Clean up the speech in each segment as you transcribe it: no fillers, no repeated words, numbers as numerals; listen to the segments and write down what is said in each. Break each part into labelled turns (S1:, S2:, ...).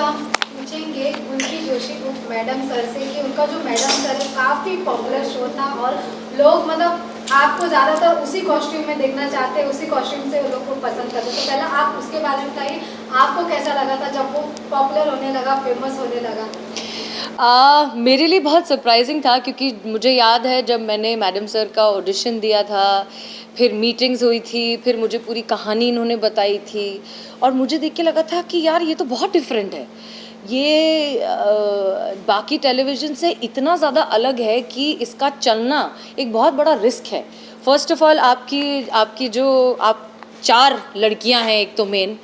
S1: हम पूछेंगे उनकी जोशी मैडम सर से कि उनका जो मैडम सर है काफ़ी पॉपुलर शो था और लोग मतलब आपको ज़्यादातर उसी कॉस्ट्यूम में देखना चाहते हैं, उसी कॉस्ट्यूम से वो लोग को पसंद करते। तो पहले आप उसके बारे में बताइए, आपको कैसा लगा था जब वो पॉपुलर होने लगा, फेमस होने लगा?
S2: मेरे लिए बहुत सरप्राइजिंग था क्योंकि मुझे याद है जब मैंने मैडम सर का ऑडिशन दिया था, फिर मीटिंग्स हुई थी, फिर मुझे पूरी कहानी इन्होंने बताई थी और मुझे देख के लगा था कि यार ये तो बहुत डिफरेंट है। ये बाकी टेलीविज़न से इतना ज़्यादा अलग है कि इसका चलना एक बहुत बड़ा रिस्क है। फर्स्ट ऑफ ऑल आपकी आपकी जो आप 4 लड़कियां हैं एक तो मेन,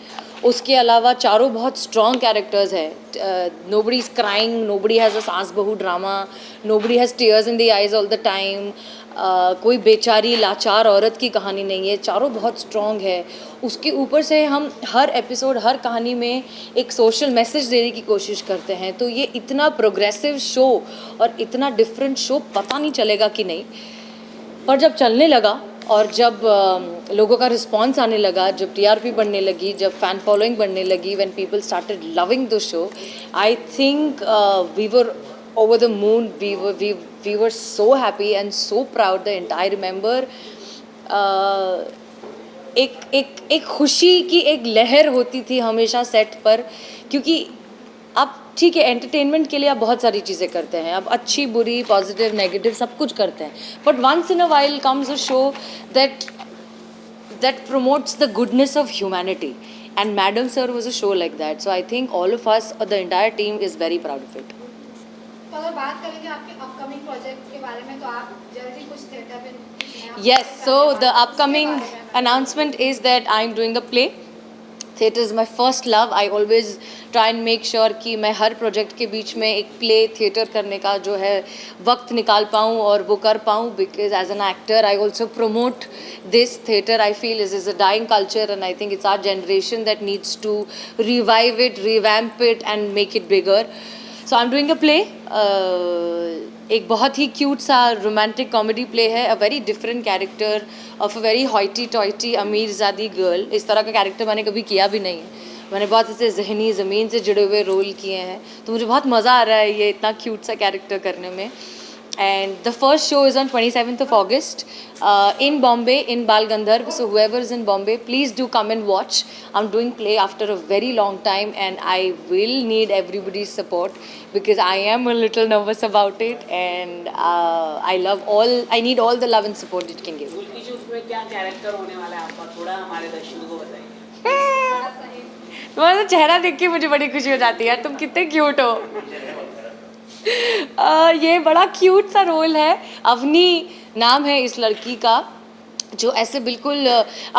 S2: उसके अलावा चारों बहुत स्ट्रॉन्ग कैरेक्टर्स है। Nobody is crying, nobody has a सास बहू drama, nobody has tears in the eyes all the time. कोई बेचारी लाचार औरत की कहानी नहीं है, चारों बहुत स्ट्रॉन्ग है। उसके ऊपर से हम हर एपिसोड, हर कहानी में एक सोशल मैसेज देने की कोशिश करते हैं। तो ये इतना प्रोग्रेसिव शो और इतना डिफरेंट शो पता नहीं चलेगा कि नहीं, पर जब चलने लगा और जब लोगों का रिस्पॉन्स आने लगा, जब टीआरपी बढ़ने लगी, जब फ़ैन फॉलोइंग बढ़ने लगी, when people started loving the show, I think we were over the moon. We were so happy and so proud. I remember एक खुशी की एक लहर होती थी हमेशा सेट पर, क्योंकि अब ठीक है एंटरटेनमेंट के लिए आप बहुत सारी चीज़ें करते हैं, अब अच्छी बुरी पॉजिटिव नेगेटिव सब कुछ करते हैं, but once in a while comes a show that promotes the goodness of humanity, and Madam Sir was a show like that. So I think all of us, the entire team, is very proud of it.
S1: तो अगर बात करेंगे आपके upcoming projects के बारे में, तो आप जल्दी कुछ थिएटर में कुछ नया
S2: Yes, so
S1: करने
S2: the
S1: वाले हैं, उसके
S2: upcoming
S1: बारे में बताइए।
S2: announcement is that I'm doing a play. Theatre is my first love. I always try and make sure कि मैं हर प्रोजेक्ट के बीच में एक प्ले थिएटर करने का जो है वक्त निकाल पाऊँ और वो कर पाऊँ, because as an actor I also promote this theatre. I feel is a dying culture and I think it's our generation that needs to revive it, revamp it and make it bigger. So I'm doing a play. एक बहुत ही cute सा romantic comedy play है, a very different character of a very hoity toity अमीरजादी girl. इस तरह का character मैंने कभी किया भी नहीं है, मैंने बहुत ऐसे जहनी ज़मीन से जुड़े हुए रोल किए हैं, तो मुझे बहुत मज़ा आ रहा है ये इतना क्यूट सा कैरेक्टर करने में। And the first show is on 27th of August in Bombay, in Bal Gandharv. So whoever is in Bombay, please do come and watch. I'm doing play after a very long time and I will need everybody's support because I am a little nervous about it, and I need all the love and support it can give.
S3: उनकी जो उसमें क्या character होने वाला है आपका, थोड़ा हमारे दर्शकों को बताइए।
S1: थोड़ा सा है।
S2: तुम्हारा तो चेहरा देख के मुझे बड़ी खुशी हो जाती है, तुम कितने क्यूट हो। ये बड़ा क्यूट सा रोल है। अवनी नाम है इस लड़की का, जो ऐसे बिल्कुल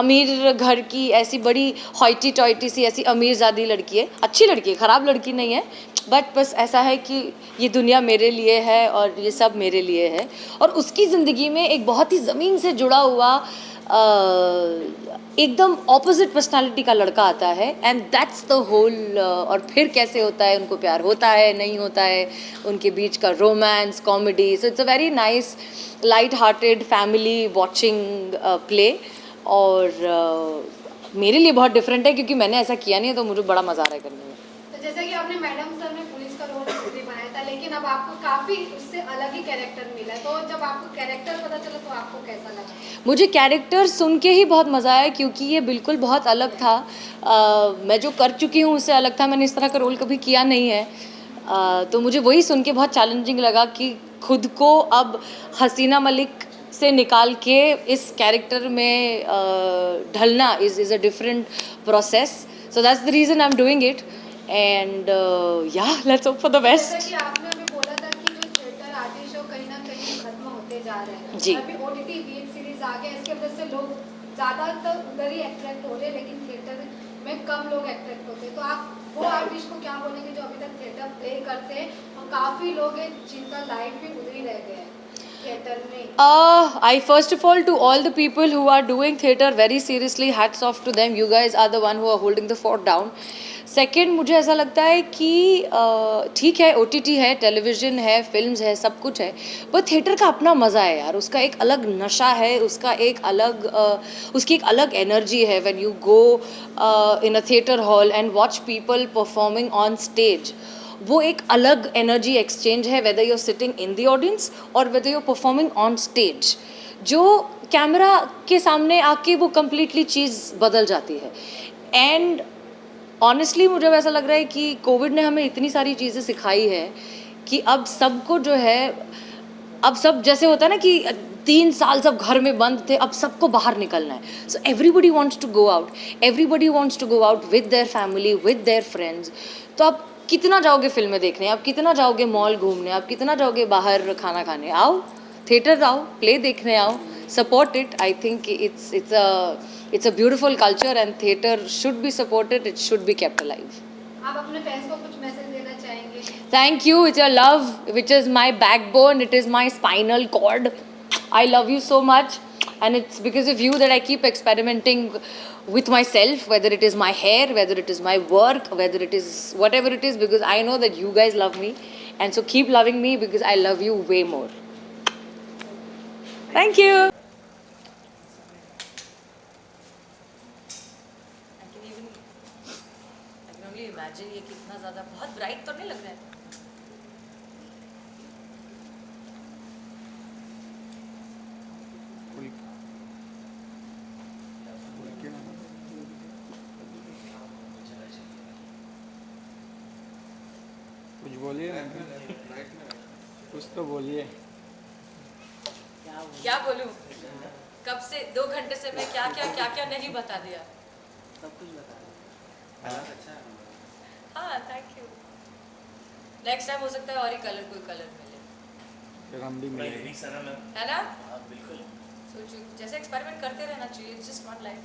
S2: अमीर घर की ऐसी बड़ी हॉइटी टॉइटी सी ऐसी अमीरजादी लड़की है, अच्छी लड़की है, ख़राब लड़की नहीं है, बट बस ऐसा है कि ये दुनिया मेरे लिए है और ये सब मेरे लिए है। और उसकी ज़िंदगी में एक बहुत ही ज़मीन से जुड़ा हुआ एकदम ऑपोजिट पर्सनालिटी का लड़का आता है, एंड दैट्स द होल। और फिर कैसे होता है, उनको प्यार होता है नहीं होता है, उनके बीच का romance, comedy. So it's a very nice light hearted family watching play, और मेरे लिए बहुत डिफरेंट है क्योंकि मैंने ऐसा किया नहीं है, तो मुझे बड़ा मज़ा आ रहा है करने में।
S1: तो जैसा कि आपने मैडम सर में पुलिस का रोल निभाया था, लेकिन अब आपको काफ़ी उससे अलग ही कैरेक्टर मिला है, तो जब आपको कैरेक्टर पता चला तो आपको कैसा लगा?
S2: मुझे कैरेक्टर सुन के ही बहुत मज़ा आया क्योंकि ये बिल्कुल बहुत अलग था। मैं जो कर चुकी हूँ उससे अलग था, मैंने इस तरह का रोल कभी किया नहीं है। तो मुझे वही सुन के बहुत चैलेंजिंग लगा कि खुद को अब हसीना मलिक से निकाल के इस कैरेक्टर में ढलना is a different process. So that's the reason I am doing it, and yeah let's hope for the
S1: जैसा
S2: बेस्ट।
S1: कि आपने अभी बोला था कि जो थिएटर आर्टिस्ट शो कहीं ना कहीं खत्म होते जा रहे हैं,
S2: जी।
S1: अभी ओटीटी वेब सीरीज आ गए, इसके वजह से लोग ज़्यादातर उधर ही अट्रैक्ट हो रहे हैं, लेकिन थिएटर में कम लोग अट्रैक्ट होते हैं। तो आप वो आर्टिस्ट को क्या बोलेंगे जो अभी तक थिएटर प्ले करते हैं, और काफ़ी लोग हैं जिनका लाइफ भी उधर ही रह गया है थिएटर में?
S2: I first of all, to all the people who are doing theatre very seriously, hats off to them. You guys are the one who are holding the fort down. Second, मुझे ऐसा लगता है कि ठीक है, OTT है, television है, films है, सब कुछ है, पर थिएटर का अपना मज़ा है यार। उसका एक अलग नशा है, उसका एक अलग उसकी एक अलग एनर्जी है when you go in a theatre hall and watch people performing on stage. वो एक अलग एनर्जी एक्सचेंज है, whether you're sitting in the audience और whether you're performing on stage. जो कैमरा के सामने आके वो कम्प्लीटली चीज़ बदल जाती है। एंड ऑनेस्टली मुझे वैसा लग रहा है कि कोविड ने हमें इतनी सारी चीज़ें सिखाई है कि अब सबको जो है, अब सब जैसे होता है ना कि 3 साल सब घर में बंद थे, अब सबको बाहर निकलना है। So everybody wants to go out, everybody wants to go out with their family, with their friends. तो आप कितना जाओगे फिल्में देखने, आप कितना जाओगे मॉल घूमने, आप कितना जाओगे बाहर खाना खाने? आओ थिएटर आओ, प्ले देखने आओ, support it. I think it's a beautiful culture and theatre should be supported, it should be kept alive.
S1: आप अपने फैंस को कुछ मैसेज देना चाहेंगे?
S2: Thank you, it's your love which is my backbone, it is my spinal cord. I love you so much and it's because of you that I keep experimenting with myself, whether it is my hair, whether it is my work, whether it is whatever it is, because I know that you guys love me, and so keep loving me because I love you way more. Thank you. I can only imagine ये कितना ज़्यादा, बहुत bright तो नहीं लग रहा है?
S4: कुछ बोलिए ना, कुछ तो बोलिए।
S2: क्या बोलूं? कब से 2 घंटे से मैं क्या क्या नहीं बता दिया।
S3: सब कुछ बता रहे अच्छा
S2: हाँ, थैंक यू। नेक्स्ट टाइम हो सकता है और ही कलर, कोई कलर मिले,
S4: फिर हम भी मिलेंगे।
S2: है ना? बिल्कुल। सोचो, जैसे एक्सपेरिमेंट करते रहना चाहिए, it's just one life.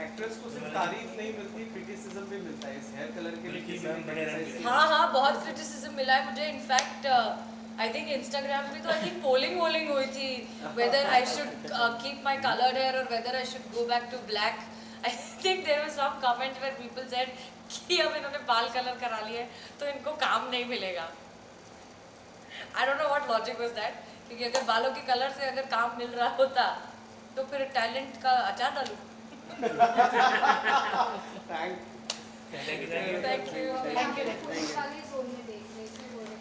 S5: Actress को सिर्फ तारीफ नहीं मिलती, क्रिटिसिज्म भी मिलता है इस हेयर कलर के लिए। किसी ने क्रिटिसाइज
S2: हाँ, बहुत क्रिटिसिज्म मिला है मुझे। इनफैक्ट आई थिंक इंस्टाग्राम पे तो आई थिंक पोलिंग हुई थी whether I should keep my coloured hair और whether I should go back to black. I think there was some comment where people said कि अब इन्होंने बाल कलर करा लिए तो इनको काम नहीं मिलेगा। I don't know what logic was that, क्योंकि अगर बालों के कलर से अगर काम मिल रहा होता तो फिर टैलेंट का अचार डालूं। Thank you.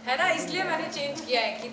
S2: है ना, इसलिए मैंने चेंज किया है कि